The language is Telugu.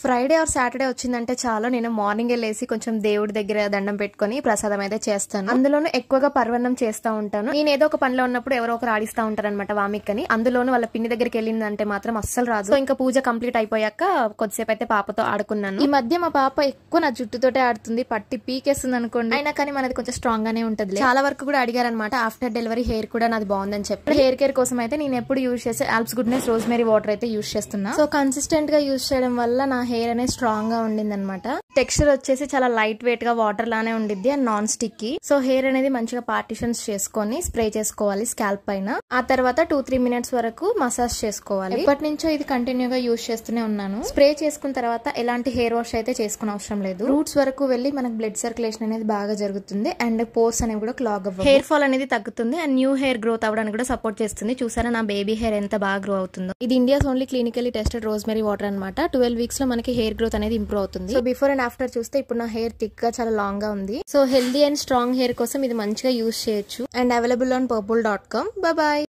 ఫ్రైడే ఆర్ సాటర్డే వచ్చిందంటే చాలు నేను మార్నింగ్ లేసి కొంచెం దేవుడి దగ్గర దండం పెట్టుకుని ప్రసాదం అయితే చేస్తాను. అందులోనూ ఎక్కువగా పర్వన్నం చేస్తా ఉంటాను. నేను ఏదో ఒక పనిలో ఉన్నప్పుడు ఎవరో ఒకరు ఆడిస్తా ఉంటారనమాట వామిక్ అని. అందులోనూ వాళ్ళ పిన్ని దగ్గరికి వెళ్ళిందంటే మాత్రం అస్సలు రాదు. సో ఇంకా పూజ కంప్లీట్ అయిపోయాక కొద్దిసేపు అయితే పాపతో ఆడుకున్నాను. ఈ మధ్య మా పాప ఎక్కువ నా జుట్టుతోటే ఆడుతుంది, పట్టి పీకేస్తుంది అనుకోండి. అయినా కానీ మనది కొంచెం స్ట్రాంగ్ గానే ఉంటుంది. చాలా వరకు కూడా అడిగారనమాట ఆఫ్టర్ డెలివరీ హెయిర్ కూడా నాది బాగుందని చెప్పి. హెయిర్ కేర్ కోసం అయితే నేను ఎప్పుడు యూజ్ చేసే ఆల్ప్స్ గుడ్నెస్ రోజ్మెరీ వాటర్ అయితే యూజ్ చేస్తున్నా. సో కన్సిస్టెంట్ గా యూజ్ చేయడం వల్ల నా హెయిర్ అనేది స్ట్రాంగ్ గా ఉండింది అనమాట. టెక్స్చర్ వచ్చేసి చాలా లైట్ వెయిట్ గా వాటర్ లానే ఉండిద్ది and non sticky. So hair అనేది మంచిగా పార్టిషన్స్ చేసుకొని స్ప్రే చేసుకోవాలి స్కాల్ప్ పైన. ఆ తర్వాత 2-3 మినిట్స్ వరకు మసాజ్ చేసుకోవాలి. ఎప్పటి నుంచో ఇది కంటిన్యూగా యూజ్ చేస్తూనే ఉన్నాను. స్ప్రే చేసుకున్న తర్వాత ఎలాంటి హెయిర్ వాష్ అయితే చేసుకునే అవసరం లేదు. రూట్స్ వరకు వెళ్ళి మనకు బ్లడ్ సర్క్యులేషన్ అనేది బాగా జరుగుతుంది అండ్ పోర్స్ అనేవి కూడా క్లాగ్ అవ్వవు. హెయిర్ ఫాల్ అనేది తగ్గుతుంది అండ్ న్యూ హెయిర్ గ్రోత్ అవ్వడానికి కూడా సపోర్ట్ చేస్తుంది. చూసారా నా బేబీ హెయిర్ ఎంత బాగా గ్రో అవుతుందో. ఇది India's only clinically tested rosemary water అనమాట. 12 వీక్స్ లో మనకి హెయిర్ గ్రోత్ అనేది ఇంప్రూవ్ అవుతుంది. సో బిఫోర్ అండ్ ఆఫ్టర్ చూస్తే ఇప్పుడు నా హెయిర్ థిక్ గా చాలా లాంగ్ గా ఉంది. So healthy and strong hair కోసం ఇది మంచిగా యూజ్ చేయొచ్చు and available on purple.com. Bye bye.